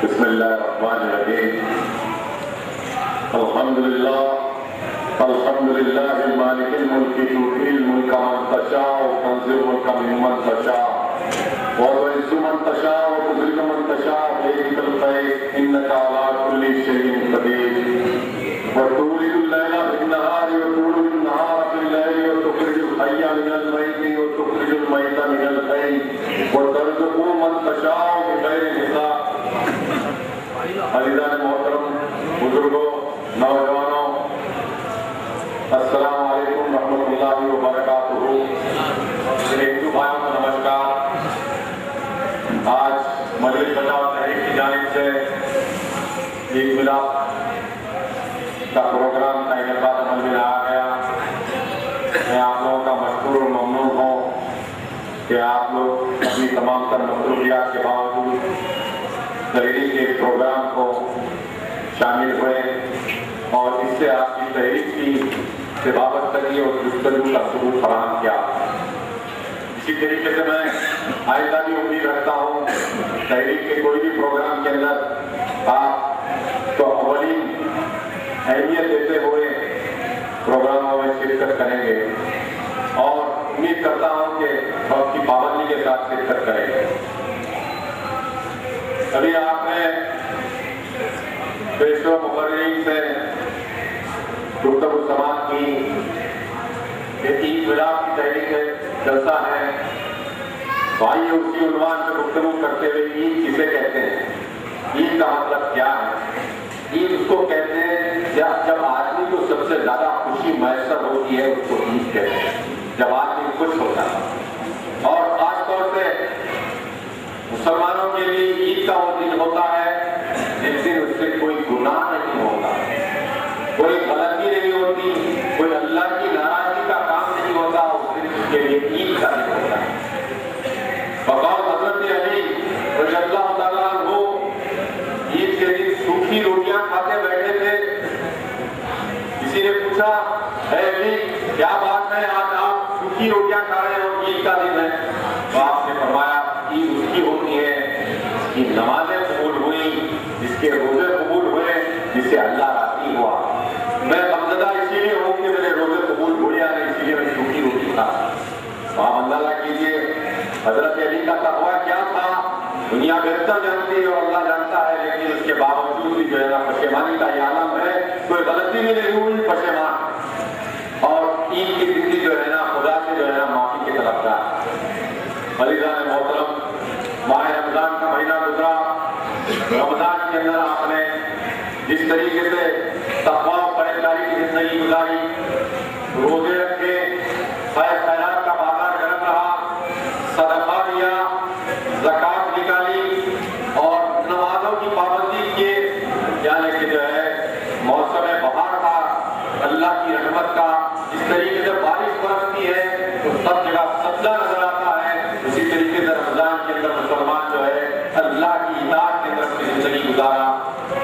بسم اللہ الرحمن الرحیم الحمدللہ المالک الملک تؤتی الملک من تشاء وتنزع الملک ممن تشاء وتعز من تشاء وتذل من تشاء بيدك الخير انك على كل شيء قدير وتولد الليل في النهار وتولد النهار في الليل وتخرج الحي من الميت وتخرج الميت من الحي وترزق من تشاء بغير حساب. عزیزان محترم، بزرگوں، نوجوانوں، السلام علیکم ورحمۃ اللہ وبرکاتہ. ہندو بھائیوں کو نمسکار. آج مجلس بچاؤ تحریک کی جانب سے عید میلاد کا پروگرام کا انعقاد عمل میں آ گیا. میں آپ لوگوں کا مشکور اور ممنون ہوں کہ آپ لوگ اپنی تمام تر مصروفیات کے باوجود تحریک کے پروگرام کو شامل ہوئے اور اس سے آپ کی تحریک کی وابستگی اور گفتگو کا ثبوت فراہم کیا. اسی طریقے سے میں آئندہ بھی امید رکھتا ہوں تحریک کے کوئی بھی پروگرام کے اندر آپ تو اولین اہمیت دیتے ہوئے پروگراموں میں شرکت کریں گے اور امید کرتا ہوں کہ وقت کی پابندی کے ساتھ شرکت کریں گے. ابھی آپ نے پیشوا مقررین سے گفتگو سماعت کی کہ عید میلاد کی تحریک جلسہ ہے. بھائی اسی عنوان سے گفتگو کرتے ہوئے عید کسے کہتے ہیں، عید کا مطلب کیا ہے. عید اس کو کہتے ہیں جب آدمی کو سب سے زیادہ خوشی میسر ہوتی ہے اس کو عید کہتے ہیں، جب آدمی خوش ہوتا ہے. اور خاص طور سے مسلمانوں کے لیے عید کا وہ دن ہوتا ہے جس دن اس سے کوئی گناہ نہیں ہوتا، کوئی غلطی نہیں ہوتی، کوئی اللہ کی ناراضگی کا کام نہیں ہوتا. اس دن اس کے لیے عید کا دن ہوتا ہے. بقول حضرت علی رضی اللہ تعالیٰ عنہ عید کے دن سوکھی روٹیاں کھاتے بیٹھے تھے. کسی نے پوچھا اے علی کیا بات ہے آج آپ سوکھی روٹیاں کھا رہے ہو، عید کا دن ہے؟ تو آپ نے فرمایا عید اس کی ہوتی ہے جس کی نمازیں قبول ہوئی، جس کے روزے قبول ہوئے، جس سے اللہ راضی ہوا. میں غمزدہ اسی لیے ہوں کہ میرے روزے قبول ہوئے ہیں، اسی لیے میں سوکھی روٹی کھا. آپ اندازہ کیجیے حضرت علی کا تقویٰ کیا تھا. دنیا بہتر جانتی ہے اور اللہ جانتا ہے، لیکن اس کے باوجود بھی جو ہے نا پشیمانی کا یہ عالم ہے. کوئی غلطی بھی نہیں ہوئی، پشیمان. اور عید کی زندگی جو ہے نا خدا سے جو ہے نا معافی کی طرف کا. عزیزان محترم، ماہ رمضان کا مہینہ گزرا. رمضان کے اندر آپ نے جس طریقے سے تقویٰ و پرہیزگاری کی زندگی گزاری، روزے رکھے، خیر خیرات کا بازار گرم رہا، صدقہ دیا، زکوٰۃ نکالی اور نمازوں کی پابندی کیے، یعنی کہ جو ہے موسم بہار کا اللہ کی رحمت کا جس طریقے سے بارش برستی ہے تو سب جگہ سبزہ نظر آتا ہے، اسی طریقے سے رمضان کے اندر مسلمان جو ہے اللہ کی اطاعت کے اندر اپنی زندگی گزارا.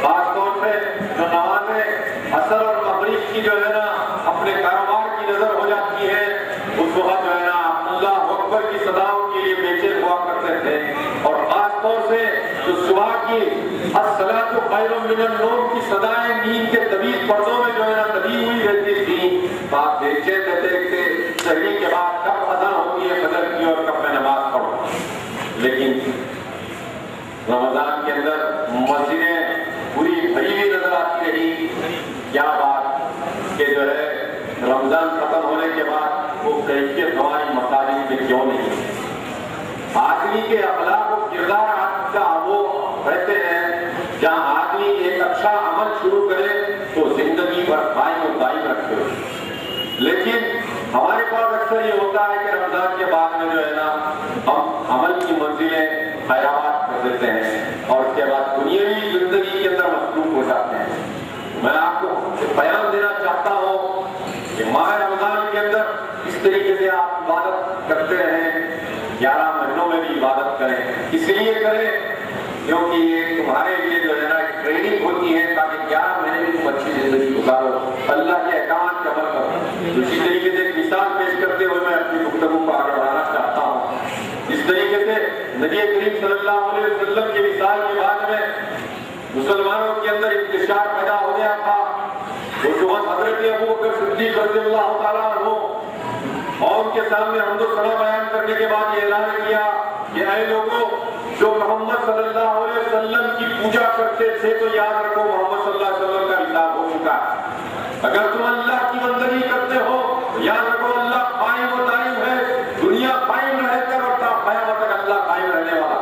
خاص طور سے جو نمازیں عصر اور مغرب کی جو ہے نا اپنے کاروبار کی نظر ہو جاتی ہے، اس وقت جو ہے نا اللہ اکبر کی صداؤں کے لیے بے چین ہوا کرتے تھے. اور خاص طور سے جو صبح کی الصلاۃ خیر من النوم کی صدائیں نیند کے طویل پردوں میں جو ہے نا دبی ہوئی رہتی تھی. آپ بے چین رہتے تھے سحری کے بعد کب اذان ہوتی ہے فجر کی اور کب میں نماز پڑھوں. لیکن رمضان کے اندر مسجدیں پوری بھری ہوئی نظر آتی رہی. کیا بات کہ جو ہے رمضان ختم ہونے کے بعد وہ کیفیت ہماری مساجد میں کیوں نہیں. آدمی کے اخلاق و کردار کا وہ کہتے ہیں جہاں آدمی ایک اچھا عمل شروع کرے تو زندگی بھر قائم و دائم رکھے. لیکن ہمارے پاس اکثر یہ ہوتا ہے کہ رمضان کے بعد میں جو ہے نا ہم عمل کی منزلیں خیرات کر دیتے ہیں اور اس کے بعد دنیاوی زندگی کے اندر مصروف ہو جاتے ہیں. میں آپ کو بیان دینا چاہتا ہوں کہ ماہ رمضان کے اندر اس طریقے سے آپ عبادت کرتے رہیں. 11 مہینوں میں بھی عبادت کریں. اس لیے کریں کیونکہ یہ تمہارے لیے جو ہے نا ٹریننگ ہوتی ہے تاکہ 11 مہینے میں تم اچھی زندگی گزارو، اللہ کے احکامات کا عمل کرو. اسی طریقے سے ایک مثال پیش کرتے ہوئے میں اپنی گفتگو کو آگے بڑھانا چاہتا ہوں. جس طریقے سے نبی کریم صلی اللہ علیہ وسلم کی مثال کے بعد میں مسلمانوں کے اندر انتشار پیدا ہو گیا تھا. اس وقت حضرت ابوبکر صدیق رضی اللہ تعالیٰ عنہ اور ان کے سامنے حمد و ثنا بیان کرنے کے بعد یہ اعلان کیا کہ اے لوگوں جو محمد صلی اللہ علیہ وسلم کی پوجا کرتے تھے تو یاد رکھو محمد صلی اللہ علیہ وسلم کا حساب ہو چکا ہے. اگر تم اللہ کی بندگی کرتے ہو یاد رکھو اللہ قائم و دائم ہے. دنیا قائم رہے گا اور تا قیامت تک اللہ قائم رہنے والا.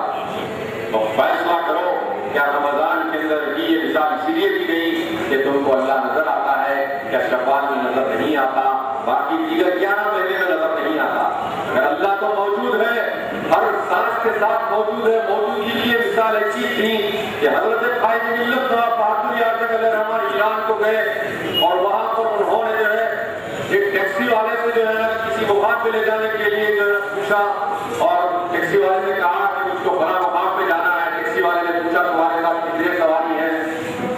تو فیصلہ کرو کیا رمضان کے اندر بھی یہ مثال اسی لیے دی گئی کہ تم کو اللہ نظر آتا ہے, کیا شوال میں نظر نہیں آتا, باقی دیگر 11 مہینے میں نظر نہیں آتا. اگر اللہ تو موجود ہے, ہر سانس کے ساتھ موجود ہے, موجودگی کی یہ مثال ایسی تھی کہ حضرت قائد ملت صاحب بہادر یعقوب علیہ الرحمن ایران کو گئے اور وہاں پر انہوں نے جو ہے ایک ٹیکسی والے سے جو ہے نا کسی مقام پہ لے جانے کے لیے جو ہے پوچھا اور ٹیکسی والے نے کہا کہ مجھ کو فلاں مقام پہ جانا ہے. ٹیکسی والے نے پوچھا تمہارے ساتھ کتنے سواری ہیں؟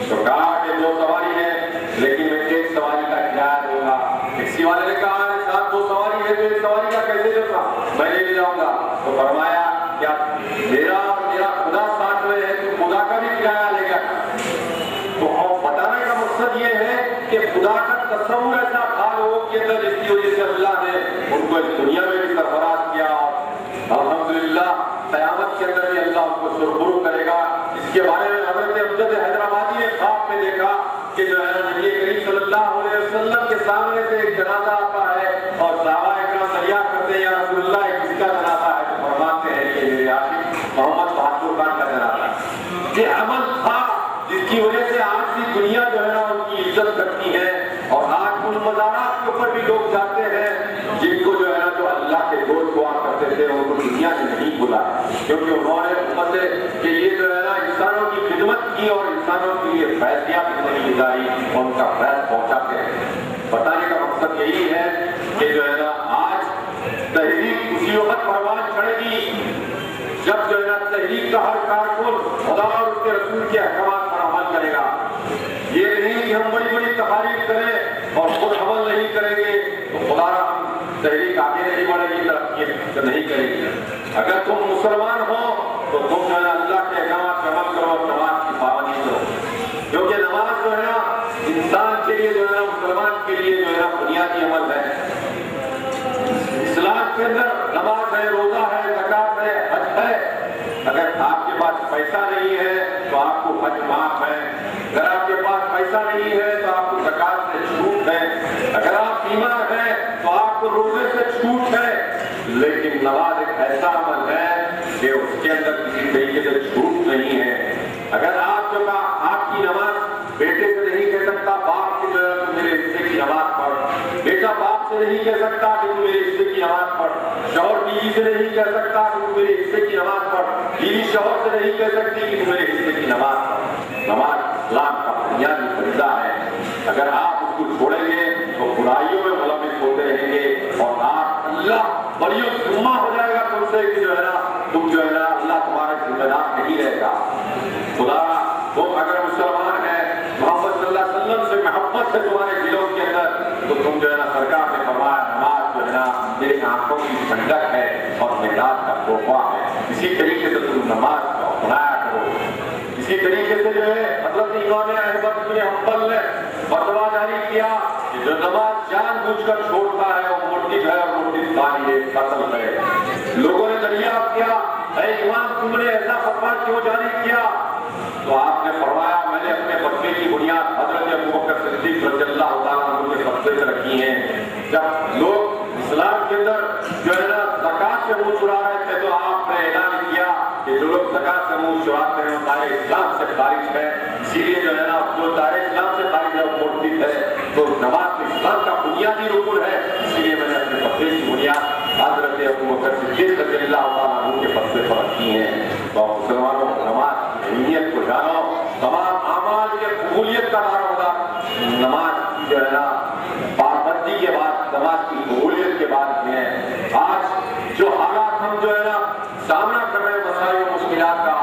تو کہا کہ 2 سواری ہے لیکن میں 1 سواری کا کرایہ دوں گا. ٹیکسی والے نے کہا ساتھ 2 سواری ہے تو 1 سواری کا کیسے دوں گا, میں لے جاؤں گا. تو فرمایا کیا میرا خدا ساتھ میں ہے تو خدا کا بھی کرایہ لے گا. تو بتانے کا مقصد یہ ہے کہ خدا کا تصور ایسا تھا لوگوں کے اندر جس کی وجہ سے اللہ نے ان کو اس دنیا میں بھی سرفراز کیا. الحمدللہ قیامت کے اندر بھی اللہ ان کو سرخرو کرے گا. اس کے بارے میں حضرت امجد حیدرآبادی نے خواب میں دیکھا کہ جو ہے نبی کریم صلی اللہ علیہ وسلم کے سامنے سے ایک جنازہ آتا ہے اور صحابہ اکرام فریاد کرتے ہیں یا رسول اللہ کس کا جنازہ ہے؟ تو فرماتے ہیں کہ میرے عاشق محمد بہادر خان کا جنازہ ہے. یہ عمل تھا جس کی وجہ سے آج کی دنیا جو ہے نا ان کی عزت کرتی ہے اور آج ان مزارات کے اوپر بھی لوگ جاتے ہیں جن کو جو ہے نا جو اللہ کے دوست ہوا کرتے تھے ان کو دنیا نے نہیں بھولا کیونکہ انہوں نے امت کے لیے جو ہے نا انسانوں کی خدمت کی اور انسانوں کے لیے فیضیاب زندگی گزاری اور ان کا فیض پہنچاتے ہیں. بتانے کا مقصد یہی ہے کہ جو ہے نا آج تحریک اسی وقت پروان چڑھے گی جب جو ہے نا تحریک کا ہر کارکن خدا اور اس کے رسول کے احکامات پر عمل کرے گا. یہ نہیں کہ ہم بڑی بڑی تقاریر کریں اور خود عمل نہیں کریں گے تو خدا ہم تحریک آگے نہیں بڑھے گی, ترقی نہیں کرے گی. اگر تم مسلمان ہو تو تم جو ہے اللہ کے احکامات پر عمل کرو اور نماز کی پابندی کرو کیونکہ نماز جو ہے نا انسان کے لیے جو ہے نا مسلمان کے لیے جو ہے نا بنیادی عمل ہے. اسلام کے اندر نماز ہے, روزہ ہے, زکات ہے, حج ہے. اگر آپ کے پاس پیسہ نہیں ہے تو آپ کو حج معاف ہے. اگر آپ کے پاس پیسہ نہیں ہے تو آپ کو زکات سے چھوٹ ہے. اگر آپ بیمار ہیں تو آپ کو روزے سے چھوٹ ہے. لیکن نماز ایک ایسا عمل ہے کہ اس کے اندر کسی طریقے سے چھوٹ نہیں ہے. اگر آپ جو آپ کی نماز بیٹے سے نہیں کہہ سکتا باپ کی جو ہے میرے حصے کی نماز پڑھ, بیٹا باپ سے نہیں کہہ سکتا کہ تم میرے حصے کی نماز پڑھ, شوہر بیوی سے نہیں کہہ سکتا کہ تم میرے حصے کی نماز پڑھ, بیوی شوہر سے نہیں کہہ سکتی کہ تم میرے حصے کی نماز پڑھ. نماز اسلام کا بنیادی فریضہ ہے. اگر آپ اس کو چھوڑیں گے تو برائیوں میں ملوث ہوتے رہیں گے اور آپ اللہ بڑیوں ذمہ ہو جائے گا تم سے کہ جو ہے نا تم جو ہے نا اللہ تمہارا ذمہ دار نہیں رہے گا. خدا تم اگر مسلمان ہیں محمد صلی اللہ علیہ وسلم سے محبت ہے تمہارے دلوں کے اندر تو تم جو ہے نا سرکار نے فرمایا نماز جو ہے نا میری آنکھوں کی ٹھنڈک ہے اور معراج کا تحفہ ہے. اسی طریقے سے تم نماز کو اپنایا کرو. اسی طریقے سے جو ہے حضرت امام احمد بن حنبل نے فتویٰ جاری کیا کہ جو نماز جان بوجھ کر چھوڑتا ہے وہ مرتد ہے اور مرتد ثانی ہے, قتل ہے. لوگوں نے دریافت کیا اے امام تم نے ایسا فتویٰ کیوں جاری کیا؟ تو آپ نے فرمایا میں نے اپنے فتوے کی بنیاد حضرت ابوبکر صدیق رضی اللہ تعالیٰ عنہ کے فتوے سے رکھی ہیں. جب لوگ اسلام کے اندر جو ہے نا زکات سے منہ چھڑا رہے تھے تو آپ نے اعلان کیا کہ جو لوگ زکات سے منہ چھڑاتے ہیں وہ دائرہ اسلام سے خارج ہے. اسی لیے جو ہے نا جو دائرہ اسلام سے خارج ہے وہ مرتد ہے. تو نماز اسلام کا بنیادی رکن ہے. اسی لیے میں نے اپنے فتوے کی بنیاد حضرت ابوبکر صدیق رضی اللہ تعالیٰ عنہ کے فتوے پر رکھی ہیں. تو مسلمانوں نماز کی اہمیت کو جانو. تمام اعمال کے قبولیت کا دار ہوگا نماز کی جو ہے نا پابندی کے بعد, نماز کی قبولیت کے بعد میں آج جو حالات ہم جو ہے نا سامنا کر رہے ہیں مسائل و مشکلات کا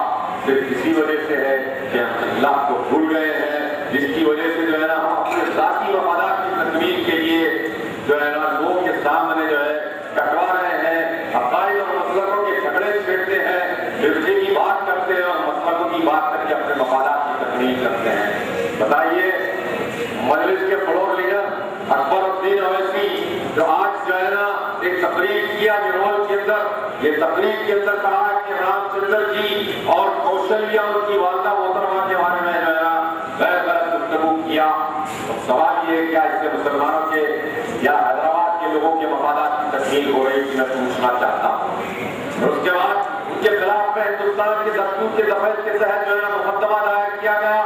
صرف اسی وجہ سے ہے کہ ہم اللہ کو بھول گئے ہیں, جس کی وجہ سے جو ہے نا ہم اپنے ذاتی مفادات کی تکمیل کے لیے جو ہے نا لوگ کے سامنے جو ہے کٹوا رہے ہیں, عقائد اور مسلکوں کے جھگڑے چھیڑتے ہیں, فرقے کی بات کرتے ہیں اور مسلکوں کی بات کر کے اپنے مفادات کی تکمیل تقریر کرتے ہیں. بتائیے مجلس کے فلور لیڈر اکبر الدین اویسی جو آج جو ہے نا ایک تقریر کیا نیرول کے اندر, یہ تقریر کے اندر کہا کہ رام چندر جی اور کوشلیا ان کی والدہ محترمہ کے بارے میں جو ہے نا غلط گفتگو کیا. سوال یہ ہے کیا اس سے مسلمانوں کے یا حیدرآباد کے لوگوں کے مفادات کی تکمیل ہو رہی ہے, میں پوچھنا چاہتا ہوں. اس کے بعد ان کے خلاف میں ہندوستان کے دستور کے دفعہ کے تحت جو ہے نا مقدمہ دائر کیا گیا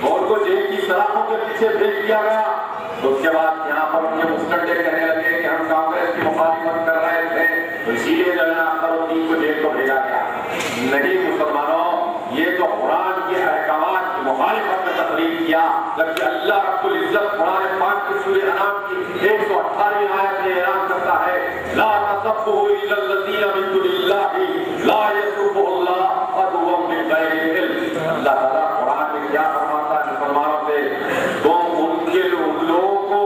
اور ان کو جیل کی سلاخوں کے پیچھے بھیج دیا گیا. تو اس کے بعد یہاں پر ان کے مسٹنڈے کہنے لگے کہ ہم کانگریس کی مخالفت کر رہے تھے تو اسی لیے جو ہے نا اکبر الدین کو جیل کو بھیجا گیا. نہیں مسلمانوں, یہ تو قرآن کے احکامات کی مخالفت میں تقریر کیا, جبکہ اللہ رب العزت قرآن پاک کی سورہ انعام کی 118ویں آیت میں اعلان کرتا ہے لا تسبوا الا الذين من دون الله لا يسبوا الله عدوا بغير علم. اللہ تعالیٰ قرآن میں کیا فرماتا ہے مسلمانوں سے, تم ان لوگوں کو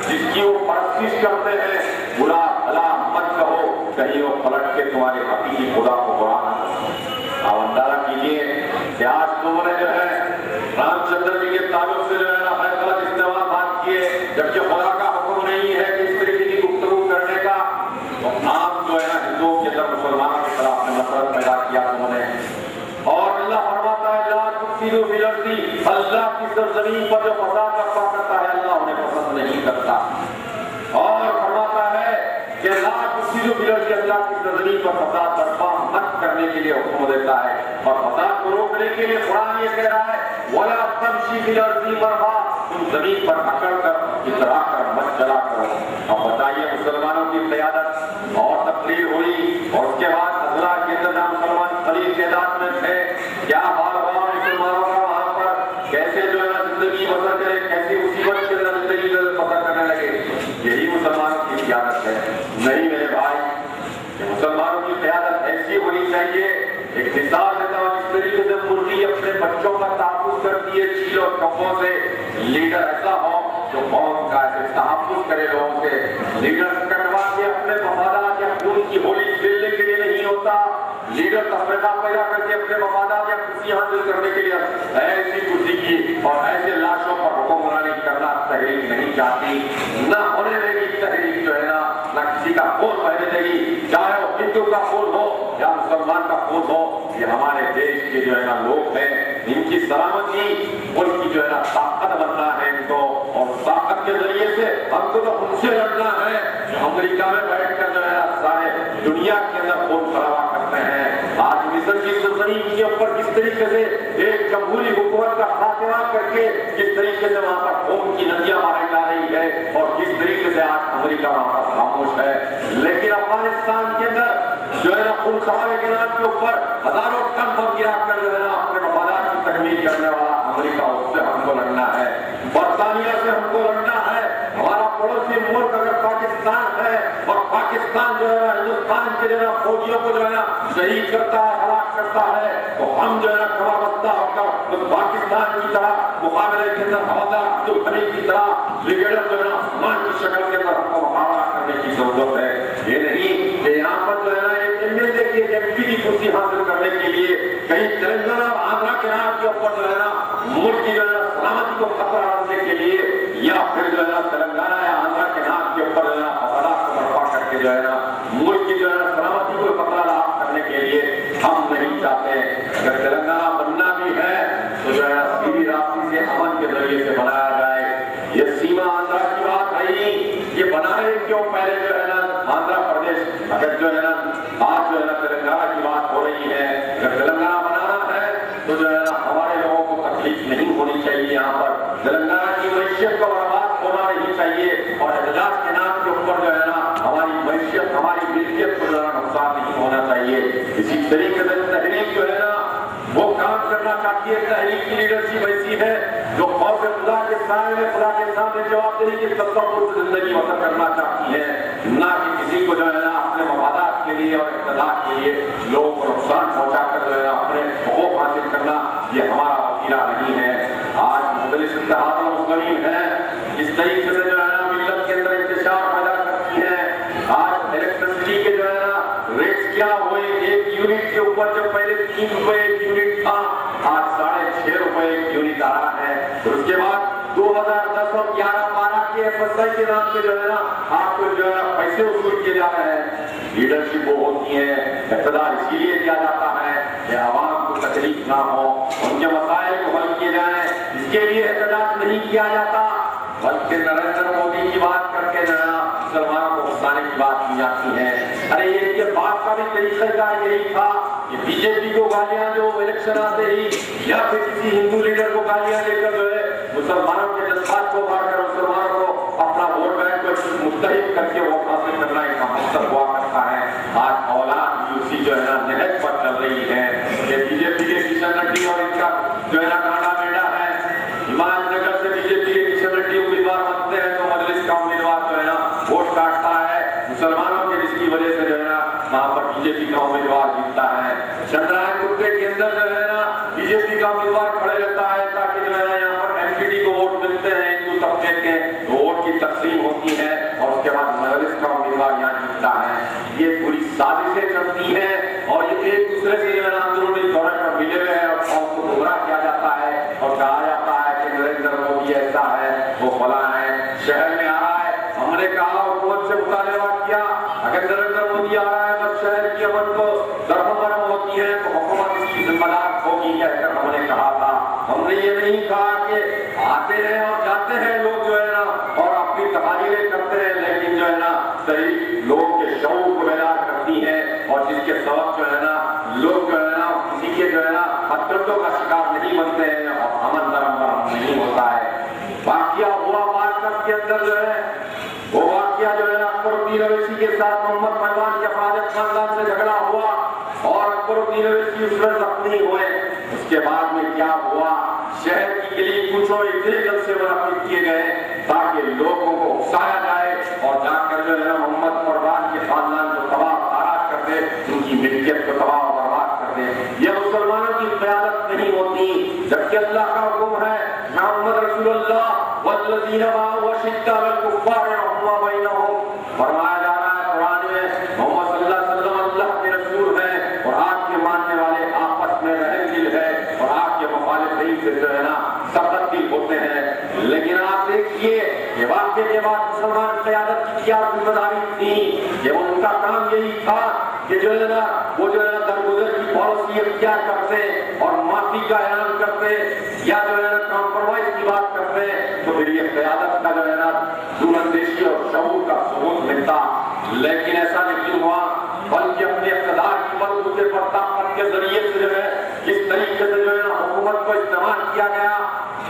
جس کی وہ پرستش کرتے ہیں برا بھلا مت کہو, کہیں وہ پلٹ کے تمہارے حقیقی خدا کو برا نہ کرو. آپ اندازہ کیجیے کہ آج تم نے جو ہے رام چندر جی کے تعلق سے جو ہے نا غلط استعمال بات کیے, جبکہ خدا کا حکم نہیں ہے کہ اس طریقے کی گفتگو کرنے کا. تو آپ جو ہے نا ہندوؤں کے اندر مسلمانوں کی طرف سے نفرت پیدا کیا تم نے. اور اللہ فرماتا ہے لا تفسدوا فی الارض, اللہ کی سرزمین پر جو فساد برپا کرتا ہے اللہ انہیں پسند نہیں کرتا. اور فرماتا ہے کہ لا تفسدوا فی الارض, اللہ کی سرزمین پر فساد برپا مت کرنے کے لیے حکم دیتا ہے. اور فساد کو روکنے کے لیے قرآن یہ کہہ رہا ہے وَلَا تَمْشِ فِي الْأَرْضِ مَرْحًا, تم زمین پر اکڑ کر اترا کر مت چلا کرو. اب بتائیے مسلمانوں کی قیادت اور تقریر ہوئی اور اس کے بعد اضلاع کے اندر مسلمان قلیل تعداد میں تھے, کیا حال ہوا مسلمانوں کا وہاں پر, کیسے جو ہے زندگی بسر کرے, کیسی مصیبت کے اندر زندگی بسر کرنے لگے. یہی مسلمانوں کی قیادت ہے. نہیں میرے بھائی, مسلمانوں کی قیادت ایسی ہونی چاہیے. ایک مثال دیتا ہوں, اس طریقے سے مرغی اپنے بچوں کا تحفظ کرتی ہے چیل اور کپوں سے, لیڈر ایسا ہو جو قوم کا ایسے تحفظ کرے لوگوں سے. لیڈر کٹوا کے اپنے مفادات یا خون کی ہولی کھیلنے کے لیے نہیں ہوتا, لیڈر تفریقہ پیدا کر کے اپنے مفادات یا کرسی حاصل کرنے کے لیے ایسی کرسی کی اور ایسے لاشوں پر حکمرانی کرنا تحریک نہیں چاہتی. نہ ہونے دے گی تحریک جو ہے نا, نہ کسی کا خون بہنے دے گی, چاہے وہ ہندو کا خون ہو یا مسلمان کا خون ہو. یہ ہمارے دیش کے جو ہے نا لوگ ہیں, ان کی سلامتی ان کی جو ہے نا طاقت بننا ہے ان کو, اور طاقت کے ذریعے سے ہم کو تو ان سے لڑنا ہے جو امریکہ میں بیٹھ کر جو ہے نا سارے دنیا کے اندر خون خرابہ کرتے ہیں. آج مصر کی سرزمین کے اوپر کس طریقے سے ایک جمہوری حکومت کا خاتمہ کر کے کس طریقے سے وہاں پر خون کی ندیاں بہائی جا رہی ہے اور کس طریقے سے آج امریکہ وہاں پر خاموش ہے. لیکن افغانستان کے اندر جو ہے نا خون خرابے کے نام کے اوپر ہزاروں ٹن بم گرا کر جو ہے نا اپنے مفادات کی تکمیل کرنے والا امریکہ, اس سے ہم کو لڑنا ہے. برطانیہ سے ہم کو لڑنا ہے. ہمارا پڑوسی ملک اگر پاکستان ہے اور پاکستان جو ہے نا ہندوستان کے جو ہے نا فوجیوں کو جو ہے نا شہید کرتا ہے, ہلاک کرتا ہے, تو ہم جو ہے نا کھڑا بستہ ہو کر اس پاکستان کی طرح مقابلے کے اندر حوالہ عبد الحمید کی طرح بریگیڈر جو ہے نا آسمان کی شکل کے اندر ہم کو مقابلہ کرنے کی ضرورت ہے. یہ نہیں کہ یہاں پر جو ہے نا ایک ایم ایل اے کی ایک ایم پی کی کرسی حاصل کرنے کے لیے کہیں تلنگانہ اور آندھرا کے نام کے اوپر جو ہے نا ملک کی جو ہے نا سلامتی کو خطرہ ڈالنے کے لیے یا پھر جو ہے نا تلنگانہ یا آندھرا کے نام کے اوپر جو ہے نا فسادات کو برپا کر کے جو ہے نا ملک کی جو ہے نا سلامتی کو خطرہ لاحق کرنے کے لیے ہم نہیں چاہتے. اگر تلنگانہ بننا بھی ہے تو جو ہے نا سیدھی راستے سے امن کے ذریعے سے بنایا جائے. یہ سیما آندھرا کی بات نہیں, یہ بنائے کیوں پہلے جو ہے نا آندھرا پردیش, اگر جو ہے نا آج جو ہے نا تلنگانہ کی بات ہو رہی ہے, اگر تلنگانہ بنانا ہے تو جو ہے نا ہمارے لوگوں کو تکلیف نہیں ہونی چاہیے. یہاں پر تلنگانہ کی معیشت کو برباد ہونا نہیں چاہیے اور احتجاج کے نام کے اوپر جو ہے نا ہماری معیشت ہماری ملکیت کو جو ہے نقصان نہیں ہونا چاہیے. اسی طریقے سے تحریک جو ہے نا وہ کام کرنا چاہتی ہے. تحریک کی لیڈرشپ ایسی ہے جو خوف خدا کے سامنے خدا کے سامنے جواب دینے کی تصور سے زندگی بسر کرنا چاہتی ہے, نہ کہ کسی کو جو ہے نا اپنے مفادات کے لیے اور اقتدار کے لیے لوگوں کو نقصان پہنچا کر جو ہے نا اپنے حقوق حاصل کرنا. یہ ہمارا وسیلہ نہیں ہے. آج مختلف اتحاد المسلمین ہیں, اس طریقے سے جو ہے نا ملت کے اندر انتشار پیدا کرتی ہے. آج الیکٹرسٹی کے جو ہے نا ریٹس کیا ہوئے, ایک یونٹ کے اوپر جو پہلے 3 روپے ایک یونٹ تھا, آج 6.5 روپے ایک یونٹ پیسے وصول کیے جا رہے ہیں. لیڈرشپ وہ ہوتی ہے، اقتدار اسی لیے دیا جاتا ہے کہ عوام کو تکلیف نہ ہو، ان کے مسائل کو حل کیے جائیں. اس کے لیے احتجاج نہیں کیا جاتا، بلکہ نریندر مودی کی بات کر کے مسلمانوں کو ہنسانے کی بات کی جاتی ہے. ارے یہ بات کا بھی طریقہ کا یہی تھا کہ بی جے پی کو گالیاں جو الیکشن آتے ہی یا پھر کسی ہندو لیڈر کو گالیاں دے کر جو ہے مسلمانوں کے جذبات کو مار کر مسلمانوں کو اپنا ووٹ بینک کو مستحق کر کے وہ حاصل کرنا ایک مقصد ہوا کرتا ہے. آج اولاد بھی اسی جو ہے نا نہج پر چل رہی ہے کہ بی جے پی کے کشن ریڈی اور ان کا جو ہے نا کانڈا میڈا ہے. ہمایت نگر سے بی جے پی کے کشن ریڈی امیدوار بنتے ہیں تو مجلس کا امیدوار جو ہے نا ووٹ کاٹتا ہے مسلمانوں کے، جس کی وجہ سے جو ہے نا وہاں پر بی جے پی کا امیدوار جیتتا ہے. چندرائن گٹے کے اندر جو ہے نا بی جے پی کا امیدوار کھڑے رہتا ہے تاکہ جو ہے نا یہاں پر این پی ٹی کو ووٹ ملتے ہیں ہندو طبقے کے، ووٹ کی تقسیم ہوتی ہے اور اس کے بعد مجلس کا امیدوار یہاں جیتتا ہے. یہ پوری سازشیں چلتی ہیں اور یہ ایک دوسرے سے جو ہے نا اندرونی طور پر ملے ہوئے ہیں اور قوم کو گمراہ کیا جاتا ہے اور کہا جاتا ہے کہ نریندر مودی ایسا ہے وہ فلاں ہے. شہر میں آ رہا ہے، ہم نے کہا حکومت سے مطالبہ کیا اگر نریندر مودی آ رہا ہے بس شہر کی امن کو درہم ہوتی ہے تو حکومت اس کی ذمہ دار ہوگی کہہ کر ہم نے کہا تھا. ہم نے یہ نہیں کہا کہ آتے ہیں اور جاتے ہیں لوگ جو ہے نا اور اپنی تقاریریں کرتے ہیں، لیکن جو ہے نا صحیح لوگوں کے شعور کو بیدار کرتی ہے اور جس کے سبب جو ہے نا لوگ جو ہے نا کسی کے جو ہے نا حدوں کا شکار نہیں بنتے ہیں اور امن درم نہیں ہوتا ہے. واقعہ ہوا مارکٹ کے اندر جو ہے وہ واقعہ جو ہے اکبر الدین اویسی کے ساتھ محمد پہلوان کے افراج خاندان سے جھگڑا ہوا اور اکبر الدین اویسی اس میں زخمی ہوئے. اس کے بعد میں کیا ہوا، شہر کی گلی کوچوں اتنے جلسے منعقد کیے گئے تاکہ لوگوں کو اکسایا جائے اور جا کر جو ہے محمد پہلوان کے خاندان جو تباہ تاراج کر دے، ان کی ملکیت کو تباہ و برباد کر دے. یہ مسلمانوں کی قیادت نہیں ہوتی، جبکہ اللہ کا حکم ہے محمد رسول اللہ والذین معه اشداء علی الکفار رحماء بینہم. فرمایا جا رہا ہے قرآن میں محمد صلی اللہ علیہ وسلم اللہ کے رسول ہیں اور آپ کے ماننے والے آپس میں رحم دل ہے اور آپ کے مخالفین سے جو ہے نا سخت دل ہوتے ہیں. لیکن آپ دیکھیے کہ واقعے کے بعد مسلمان قیادت کی کیا ذمہ داری تھی کہ ان کا کام یہی تھا کہ جو ہے نا وہ جو ہے نا درگزر کی پالیسی اختیار کرتے اور معافی کا اعلان کرتے یا جو ہے نا کمپرومائز کی بات کرتے تو پھر یہ قیادت کا جو ہے نا دور اندیشی اور شعور کا ثبوت ملتا. لیکن ایسا نہیں ہوا، بلکہ اپنے اقتدار کی بلبوتے پر طاقت کے ذریعے سے جو ہے اس طریقے سے جو ہے نا حکومت کو استعمال کیا گیا.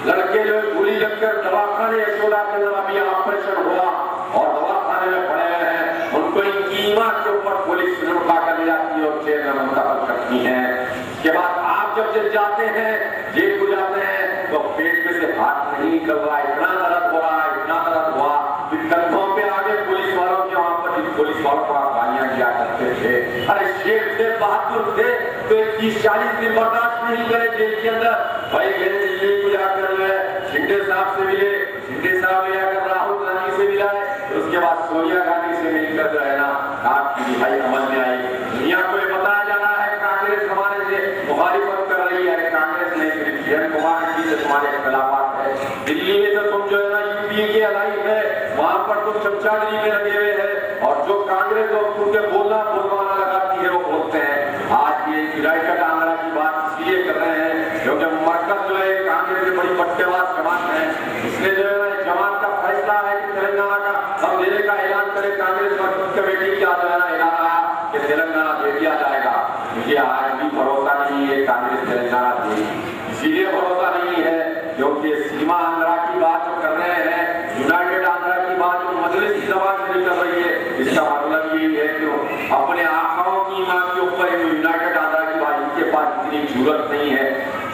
لڑکے جو گولی لگ کر دواخانے یشودا کے اندر ابھی آپریشن ہوا اور دواخانے میں پڑے ہوئے ہیں، ان کو ان کی ایمان کے اوپر پولیس اٹھا کر لے جاتی ہے اور جیل میں منتقل کرتی ہے. اس کے بعد آپ جب جاتے ہیں جیل کو جاتے ہیں تو پیٹ میں سے ہاتھ نہیں نکل رہا، اتنا درد ہو رہا ہے، اتنا درد ہوا پھر کندھوں پہ آگے پولیس والوں کے وہاں پر پولیس والوں کو گالیاں کیا کرتے تھے. ارے شیخ تھے، بہادر تھے تو 31-40 دن برداشت نہیں کرے جیل کے اندر. بھائی دلی کو جا کر جو ہے شنڈے صاحب سے ملے، شنڈے صاحب لے کر راہل گاندھی سے ملا ہے، اس کے بعد سونیا گاندھی سے مل کر جو ہے نا آپ کی رہائی عمل میں آئی. دنیا کو یہ بتایا جا رہا ہے کانگریس ہمارے سے مخالفت کر رہی ہے. کانگریس نہیں، صرف کرن کمار ریڈی سے تمہارے اختلافات ہے. دلی میں تو تم جو ہے نا یو پی کے الائی ہے، وہاں پر تم چمچا گری میں لگے ہوئے ہیں اور جو کانگریس اور تم کے بولوانا لگاتی ہے وہ بولتے ہیں. آج یہ یونائیٹڈ آندھرا کی بات اس لیے کر رہے ہیں کیونکہ مرکز جو ہے کانگریس کی بڑی بٹے باز جماعت ہے. اس نے جو ہے جماعت کا فیصلہ ہے کہ تلنگانہ کا ہم دینے کا اعلان کرے. کانگریس مرکز کمیٹی کا جو ہے نا اعلان آیا کہ تلنگانہ دے دیا جائے گا. مجھے آج بھی بھروسہ نہیں ہے کانگریس تلنگانہ دے گی. اسی لیے بھروسہ نہیں ہے کیونکہ سیما آندھرا کی بات جو کر رہے ہیں، یونائیٹڈ آندھرا کی بات جو مجلس کی زبان سے نکل رہی ہے، اس کا مطلب یہی ہے کہ اپنے آقاؤں کی ایمان کے اوپر یونائیٹڈ آندھرا کی بات ان کے پاس اتنی ضرورت نہیں ہے.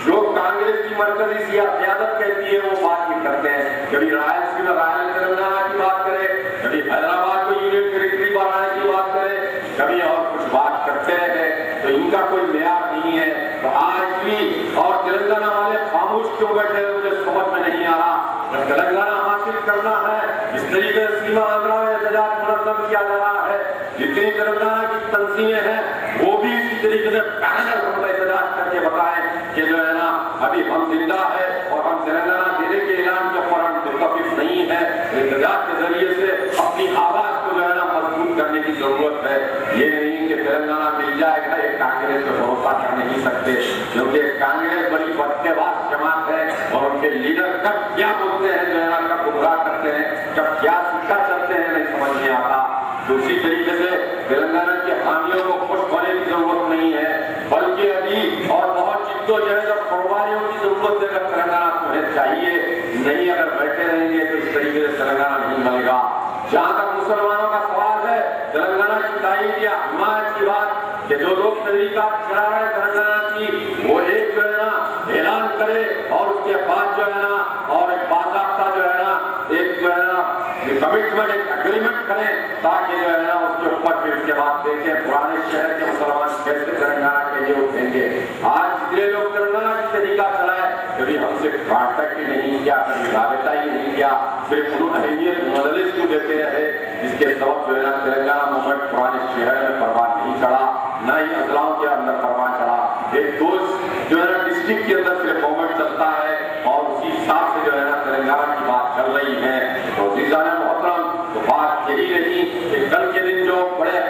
جو کانگریس کی مرکزی قیادت کہتی ہے وہ بات نہیں کرتے ہیں. کبھی رائل تلنگانہ کی بات کرے، کبھی حیدرآباد کو یونین ٹیریٹری بنانے کی بات کرے، کبھی اور کچھ بات کرتے رہے تو ان کا کوئی معیار نہیں ہے. تو آج بھی اور تلنگانہ والے خاموش کیوں بیٹھے مجھے سمجھ میں نہیں آ رہا. تلنگانہ حاصل کرنا ہے اس طریقے سے سیما آندھرا میں احتجاج منظم کیا جا رہا ہے. جتنی تلنگانہ کی تنظیمیں ہیں وہ بھی اسی طریقے سے پینل احتجاج کر کے بتائیں کہ جو ہے نا ابھی ہم زندہ ہے اور ہم تلنگانہ دینے کے اعلان کے فوراً متفق نہیں ہے. احتجاج کے ذریعے سے اپنی آواز کو جو ہے نا مضبوط کی ضرورت ہے. یہ نہیں کہ تلنگانہ مل جائے گا. یہ کانگریس پہ بھروسہ کر نہیں سکتے کیونکہ کانگریس بڑی بدتباش جماعت ہے اور ان کے لیڈر کب کیا بولتے ہیں جو ہے نا کب گمراہ کرتے ہیں کب کیا سکہ چلتے ہیں نہیں سمجھ نہیں آتا. دوسری طریقے سے تلنگانہ کے حامیوں کو خوش ہونے کی ضرورت نہیں ہے بلکہ ابھی اور بہت جدوجہد اور قربانیوں کی ضرورت ہے. اگر تلنگانہ تمہیں چاہیے نہیں اگر بیٹھے رہیں گے تو اس طریقے سے تلنگانہ نہیں ملے گا. جہاں تک مسلمانوں کا سوال ہے تلنگانہ کی تائید یا حمایت کی بات کہ جو لوگ تحریکات چلا رہے ہیں تلنگانہ کی وہ ایک جو ہے نا اعلان کرے اور اس کے بعد جو ہے نا اور ایک باضابطہ جو ہے نا ایک جو ہے نا کمٹمنٹ ایک اگریمنٹ کریں تاکہ جو ہے نا اس کے اوپر پھر اس کے بعد دیکھیں پرانے شہر کے مسلمان کیسے تلنگانہ کے لیے اٹھیں گے. آج جتنے لوگ تلنگانہ کی طریقہ چلائے کبھی ہم سے کانٹیکٹ ہی نہیں کیا کبھی رابطہ ہی نہیں کیا صرف انہوں اہمیت مدرس کو دیتے رہے جس کے سبب جو ہے نا تلنگانہ موومنٹ پرانے شہر میں پروان نہیں چڑھا نہ ہی اضلاعوں کے اندر پروان چڑھا. ایک دوست جو ہے نا ڈسٹرکٹ کے اندر صرف موومنٹ چلتا ہے اور اسی حساب سے جو ہے نا تلنگانہ کی بات چل رہی ہے. تو عزیزان محترم تو بات یہی رہی کہ کل کے دن جو بڑے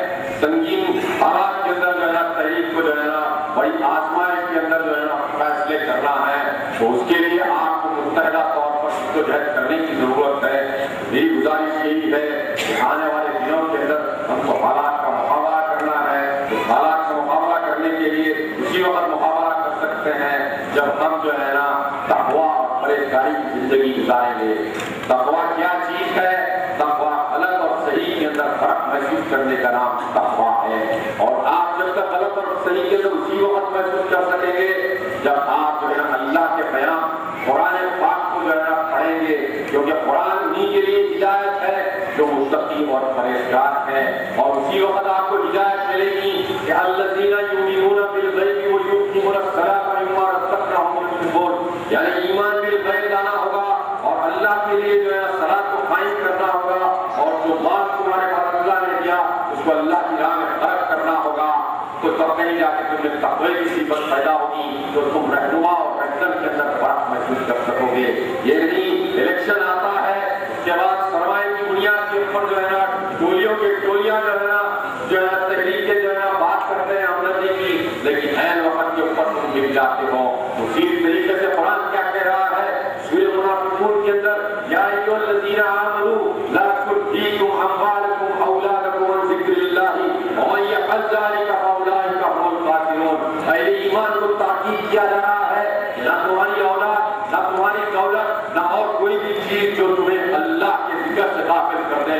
سنگین حالات کے اندر جو ہے نا تحریک کو جو ہے نا بڑی آزمائش کے اندر جو ہے نا فیصلے کرنا ہے تو اس کے لیے آپ کو متحدہ طور پر جدوجہد کرنے کی ضرورت ہے. میری گزارش یہی ہے کہ آنے والے دنوں کے اندر ہم کو حالات کا مقابلہ کرنا ہے. اس حالات کا مقابلہ کرنے کے لیے اسی وقت مقابلہ کر سکتے ہیں جب ہم جو ہے نا تقویٰ اور پرہیزگاری کی زندگی گزاریں گے. تقویٰ کیا چیز ہے؟ تقویٰ غلط اور صحیح کے اندر فرق محسوس کرنے کا نام تقویٰ ہے. اور آپ جب تک غلط اور صحیح کے اندر اسی وقت محسوس کر سکیں گے جب آپ جو ہے نا اللہ کے بیان قرآن پاک کو جو ہے نا پڑھیں گے کیونکہ قرآن انہی کے لیے ہدایت ہے جو متقی اور پرہیزگار ہے. اور اسی وقت آپ کو ہدایت ملے گی کہ الذین یؤمنون بالغیب ویقیمون الصلاۃ ومما رزقناہم ينفقون یعنی ایمان بالغیب لانا ہوگا اور اللہ کے لیے جو ہے صلاۃ کو قائم کرنا ہوگا اور جو مال تمہارے پاس اللہ نے دیا اس کو اللہ کی راہ میں خرچ کرنا ہوگا. تو تب کہیں جا کے تم میں تقوی کی صفت پیدا ہوگی تو تم رہنما اور رہنم کے اندر فرق محسوس کر سکو گے. یہ نہیں الیکشن آتا ہے اس کے بعد سرمایہ کی بنیاد کے اوپر جو ہے نا ٹولیوں کے ٹولیاں جو ہے نا تحریکیں جو ہے نا بات کرتے ہیں آمدنی کی لیکن عین وقت کے اوپر تم گر جاتے ہو. اسی طریقے سے قرآن کیا کہہ رہا ہے سورہ منافقون کے اندر یا ایھا الذین آمنوا لا تلہکم اموالکم اولادکم عن ذکر اللہ ومن یفعل ذلک فاولئک هم الخاسرون. اہل ایمان کو تاکید کیا جا رہا ہے نہ تمہاری اولاد نہ تمہاری دولت نہ اور کوئی بھی چیز جو تمہیں اللہ کے ذکر سے غافل کر دے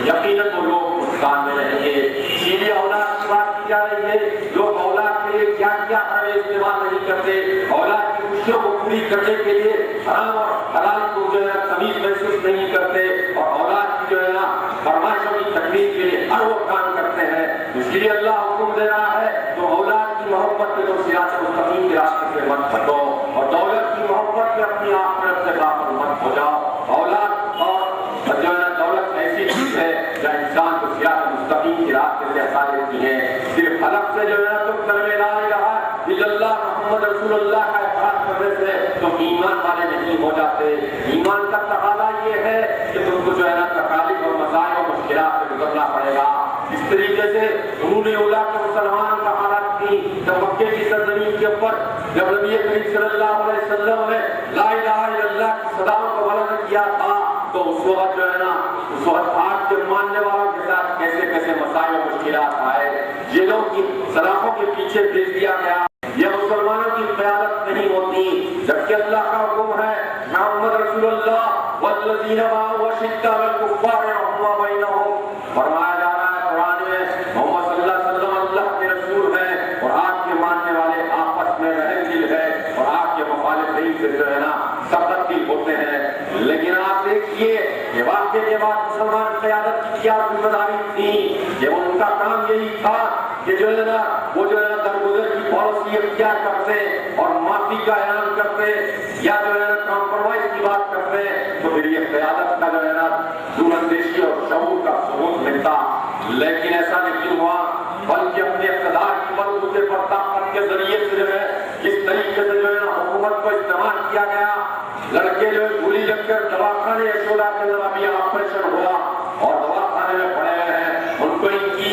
یقیناً وہ لوگ نقصان میں رہیں گے. سیدھی اولاد کی بات کی جا رہی ہے لوگ اولاد کے لیے کیا کیا حرام استعمال نہیں کرتے اولاد کی خوشیوں کو پوری کرنے کے لیے حرام اور حلال کو جو ہے تمیز محسوس نہیں کرتے اور اولاد کی جو ہے نا فرمائشوں کی تکمیل کے لیے ہر وہ کام کرتے ہیں. اس لیے اللہ حکم دے رہا ہے تو اولاد کی محبت میں تو صراط مستقیم کے راستے سے مت ہٹو اور دولت کی محبت میں اپنی آخرت سے غافل مت ہو جاؤ. اولاد اور جو ہے نا دولت ایسی چیز ہے جو انسان کو صراط مستقیم کے راستے سے ہٹا دیتی ہے. صرف حلق سے جو ہے نا تم کلمہ لا الہ الا اللہ محمد رسول اللہ کا اقرار کرنے سے تم ایمان والے نہیں ہو جاتے. ایمان کا تقاضا یہ ہے کہ تم کو جو ہے نا تکالیف اور مسائل اور مشکلات سے گزرنا پڑے گا. اس طریقے سے انہوں نے اولا کے مسلمان کا حالت کی جب مکے کی سرزمین کے اوپر جب نبی کریم صلی اللہ علیہ وسلم نے لا الہ الا اللہ کی صداؤں کو بلند کیا تھا تو اس وقت جو ہے نا اس وقت آپ کے ماننے والوں کے ساتھ کیسے کیسے مسائل اور مشکلات آئے. جیلوں کی سلاخوں کے پیچھے بھیج دیا گیا. یہ مسلمانوں کی قیادت نہیں ہوتی جبکہ اللہ کا حکم ہے محمد رسول اللہ والذین معه اشداء علی الکفار رحماء بینہم. فرمایا جا رہا ہے قرآن میں محمد صلی اللہ علیہ وسلم اللہ کے رسول ہیں اور آپ کے ماننے والے آپس میں رحم دل ہے اور آپ کے مخالفین سے جو ہے نا سخت دل ہوتے ہیں. لیکن آپ دیکھیے کہ واقعے کے بعد مسلمان قیادت کی کیا ذمہ داری تھی کہ ان کا کام یہی تھا کہ جو ہے نا وہ جو ہے نا درگزر کی پالیسی اختیار کرتے اور معافی کا اعلان کرتے یا جو ہے نا کمپرومائز کی بات کرتے تو پھر یہ قیادت کا جو ہے نا دور اندیشی اور شعور کا ثبوت ملتا. لیکن ایسا نہیں ہوا بلکہ اپنے اقتدار کی بلبوتے پر طاقت کے ذریعے سے جو ہے اس طریقے سے جو ہے نا حکومت کو استعمال کیا گیا. لڑکے جو گولی لگ کر دواخانے یشودا کے اندر ابھی آپریشن ہوا اور دواخانے میں پڑے ہوئے ہیں ان کو ان کی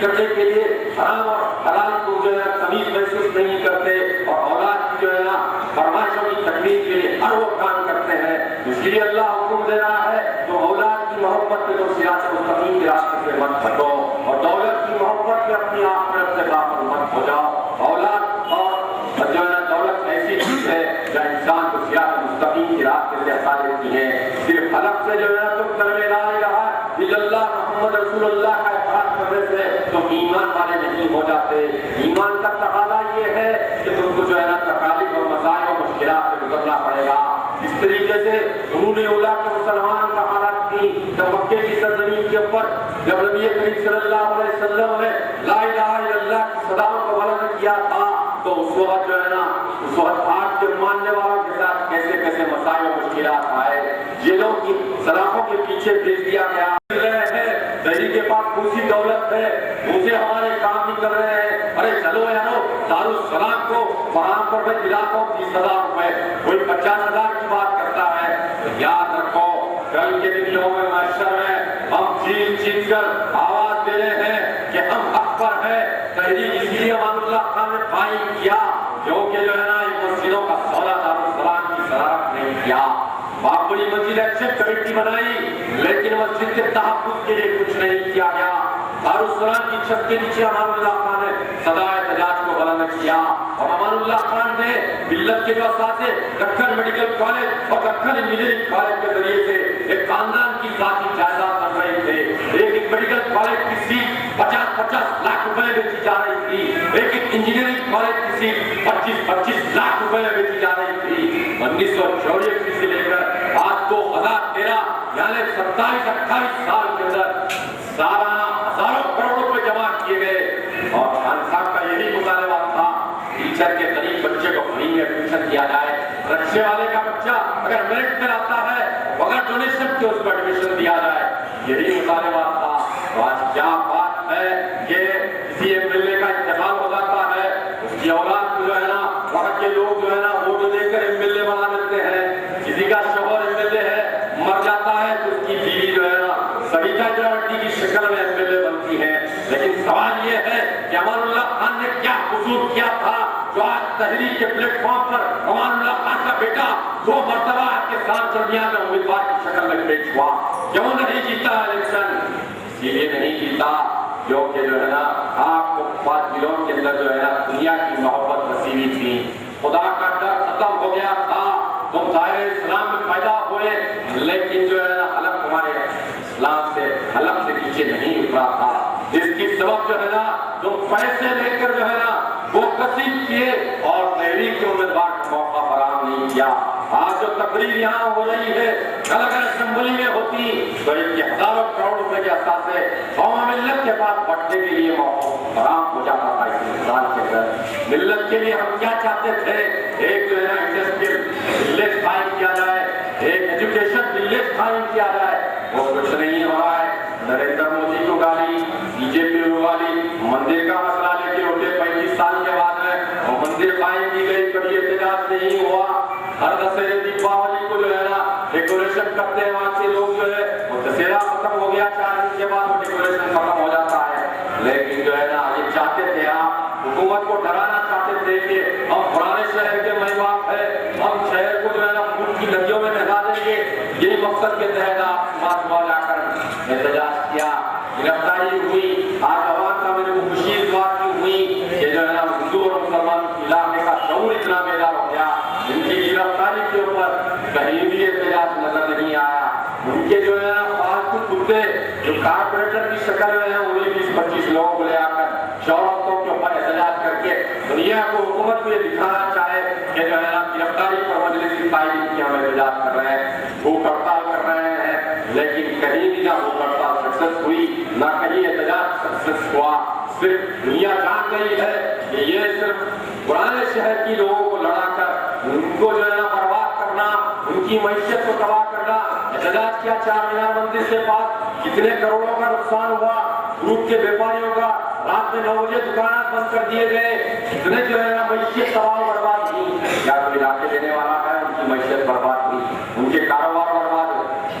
کرنے کے لیے حرام اور حلال کو جو ہے تمیز محسوس نہیں کرتے اور اولاد کی جو ہے نا فرمائشوں کی تکمیل کے لیے ہر وہ کام کرتے ہیں. اس لیے اللہ حکم دے رہا ہے تو اولاد کی محبت میں تو صراط مستقیم کے راستے پہ مت پھٹو اور دولت کی محبت میں اپنی آخرت سے غافل مت ہو جاؤ. اولاد اور جو ہے نا دولت ایسی چیز ہے جو انسان کو صراط مستقیم کے راستے سے ہٹا دیتی ہے. صرف حلق سے جو ہے نا تم کلمہ لا الہ الا اللہ محمد رسول اللہ کا اقرار کرنے سے تم ایمان والے نہیں ہو جاتے. ایمان کا تقاضا یہ ہے کہ تم کو جو ہے نا تکالیف اور مسائل اور مشکلات سے گزرنا پڑے گا. اس طریقے سے انہوں نے اولا کے مسلمان کا حالت کی جب مکے کی سرزمین کے اوپر جب نبی کریم صلی اللہ علیہ وسلم نے لا الہ الا اللہ کی صداؤں کو بلند کیا تھا تو اس وقت جو ہے نا اس وقت آپ کے ماننے والوں کے ساتھ کیسے کیسے مسائل اور مشکلات آئے. جیلوں کی سلاخوں کے پیچھے بھیج دیا گیا. دہلی کے پاس دوسری دولت ہے, دوسرے ہمارے کام نہیں کر رہے ہیں. ارے چلو یارو دارالسلام کو وہاں پر میں دلاتا ہوں 30,000 روپے, کوئی 50,000 کی بات کرتا ہے. یاد رکھو کل کے دن یوم محشر میں ہم چیخ کر آواز دے رہے ہیں کہ ہم حق پر ہیں. تحریک اس لیے امان اللہ خان نے قائم کیا کیونکہ جو ہے نا ان مسجدوں کا سودا دارالسلام کی صدارت نہیں کیا. آپ بڑی مسجد ایکشن کمیٹی بنائی لیکن مسجد کے تحفظ کے لیے کچھ نہیں کیا گیا. دارالسلام کی چھت کے نیچے امان اللہ خان نے صدا احتجاج کو بلند کیا اور امان اللہ خان نے ملت کے جو اساتذے دکن میڈیکل کالج اور دکن انجینئرنگ کالج کے ذریعے سے ایک خاندان کی ذاتی جائیداد بن رہے تھے. ایک میڈیکل کالج کی سیٹ 50-50 لاکھ روپے بیچی جا رہی تھی. ایک انجینئرنگ کالج کی سیٹ 25-25 لاکھ روپے بیچی جا رہی تھی. 1984 سے لے کر آج 2013 یعنی 27-28 سال کے اندر سالانہ ہزاروں کروڑ روپے جمع کیے گئے اور خان صاحب کا یہی مطالبہ تھا ٹیچر کے غریب بچے کو فری میں ایڈمیشن دیا جائے. رکشے والے کا بچہ اگر میرٹ میں آتا ہے بغیر ڈونیشن کے اس کو ایڈمیشن دیا جائے. یہی مطالبہ تھا. آج کیا بات ہے کہ کسی ایم ایل اے کا انتقال ہو جاتا ہے, اس کی اولاد کو جو ہے نا وہاں کے لوگ جو ہے نا ووٹ دے کر ایم ایل اے بنا دیتے ہیں. کسی کا شوہر ایم ایل اے ہے مر جاتا ہے تو اس کی بیوی جو ہے نا سریتا جراوٹی کی شکل میں ایم ایل اے بنتی ہے. لیکن سوال یہ ہے کہ امان اللہ خان نے کیا قصور کیا تھا جو آج تحریک کے پلیٹ فارم پر امان اللہ خان کا بیٹا 2 مرتبہ آپ کے ساتھ درمیان میں امیدوار کی شکل میں پیش ہوا. کیوں نہیں جیتا الیکشن؟ اسی لیے نہیں جیتا کیونکہ جو ہے نا آپ کو 5 دنوں کے اندر جو ہے نا دنیا کی محبت نصیبی تھی. خدا کا ڈر ختم ہو گیا تھا. تم دائرے اسلام میں پیدا ہوئے لیکن جو ہے نا حلق تمہارے اسلام سے حلق سے نیچے نہیں اترا تھا. جس کی سبب جو ہے نا تم پیسے لے کر جو ہے نا وہ کسب کیے اور تحریک کے امیدوار کا موقع فراہم نہیں کیا. آج جو تقریر یہاں ہو رہی ہے کل اگر اسمبلی میں ہوتی تو ان کے ہزاروں کروڑ روپے کے اثاثے قوم ملت کے پاس بٹنے کے لیے موقع فراہم ہو جاتا تھا. اس مثال کے اندر ملت کے لیے ہم کیا چاہتے تھے, ایک جو ہے نا انڈسٹریل ولیج قائم کیا جائے, ایک ایجوکیشن ولیج قائم کیا جائے. وہ کچھ نہیں ہو رہا ہے. نریندر مودی کو گالی, بی جے پی کو گالی, مندر کا مسئلہ لے کے اٹھے 35 سال کے بعد ہے اور مندر قائم کی گئی کبھی احتجاج نہیں ہوا. ہر دسہرے دیپاولی کو جو ہے نا ڈیکوریشن کرتے ہیں وہاں سے لوگ جو ہے وہ دسہرا ختم ہو گیا 4 دن کے بعد وہ ڈیکوریشن ختم ہو جاتا ہے. لیکن جو ہے نا یہ چاہتے تھے آپ حکومت کو ڈرانا چاہتے تھے کہ ہم پرانے شہر کے مہمان ہیں, ہم شہر کو جو ہے نا ملک کی ندیوں میں نہلا دیں گے. یہی مقصد کے تحت آپ صبح جا کر احتجاج کیا, گرفتاری ہوئی. آج عوام کا میرے کو خوشی اس بات کی ہوئی کہ جو ہے نا ہندو اور مسلمان کے علاقے کا شعور اتنا بیدار ہو گیا. ان کی گرفتاری کے اوپر کہیں بھی احتجاج نظر نہیں آیا. ان کے جو ہے نا فالتو کتے جو کارپوریٹر کی شکل میں ہیں انہیں 20-25 لوگوں کو لے آ کر شہرتوں کے اوپر احتجاج کر کے دنیا کو حکومت کو یہ دکھانا چاہے کہ جو ہے نا گرفتاری پر مجلس کی قائم کی ہم احتجاج کر رہے ہیں, بھوک ہڑتال کر رہے ہیں. لیکن کہیں بھی نہ بھوک ہڑتال سکسیس ہوئی نہ کہیں احتجاج سکسیس ہوا. صرف دنیا جان گئی ہے کہ یہ صرف پرانے شہر کی لوگوں کو لڑا کر ان کو جو ہے نا برباد کرنا, ان کی معیشت کو تباہ کرنا. احتجاج کیا 4 مینار مندر کے پاس کتنے کروڑوں کا نقصان ہوا. فروٹ کے بیپاریوں کا رات میں 9 بجے دکانات بند کر دیے گئے. کتنے جو ہے نا معیشت تباہ و برباد ہوئی. کیا کوئی لاکے دینے والا ہے ان کی معیشت برباد ہوئی, ان کے کاروبار برباد ہوئے.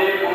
1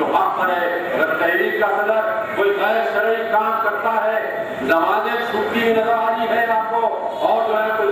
جو حق پر ہے. اگر تحریک کا صدر کوئی غیر شرعی کام کرتا ہے, نمازیں چھوٹتی ہوئی نظر آ رہی ہے آپ کو, اور جو ہے کوئی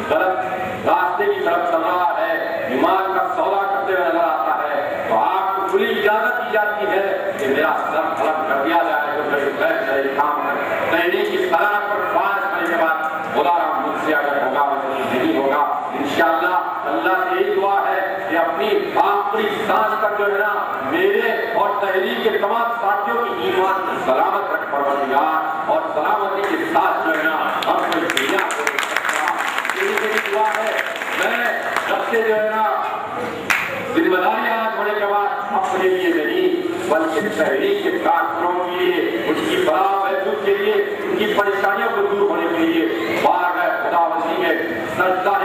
غلط راستے کی طرف چل رہا ہے, نماز کا سودا کرتے ہوئے نظر آتا ہے, تو آپ کو کھلی اجازت دی جاتی ہے کہ میرا سر قلم کر دیا جائے جو غیر شرعی کام ہے. تحریک کی صدارت پر فائز کرنے کے بعد خدا رحم مجھ سے اگر ہوگا نہیں ہوگا, انشاءاللہ اللہ سے یہی دعا ہے کہ اپنی آخری سانس تک جو ہے نا میرے اور تحریک کے تمام ساتھیوں کی ایمان کو سلامت رکھ پروردگار, اور سلامتی کے ساتھ جو ہے نا ہم کو دنیا کو یہی میری دعا ہے. میں سب سے جو ہے نا ذمہ داری آج ہونے کے بعد اپنے لیے نہیں بلکہ تحریک کے کارکنوں کے لیے, ان کی فلاح محسوس کے لیے, ان کی پریشانیوں کو دور ہونے کے لیے بارگاہ خدا وسیع میں سجدہ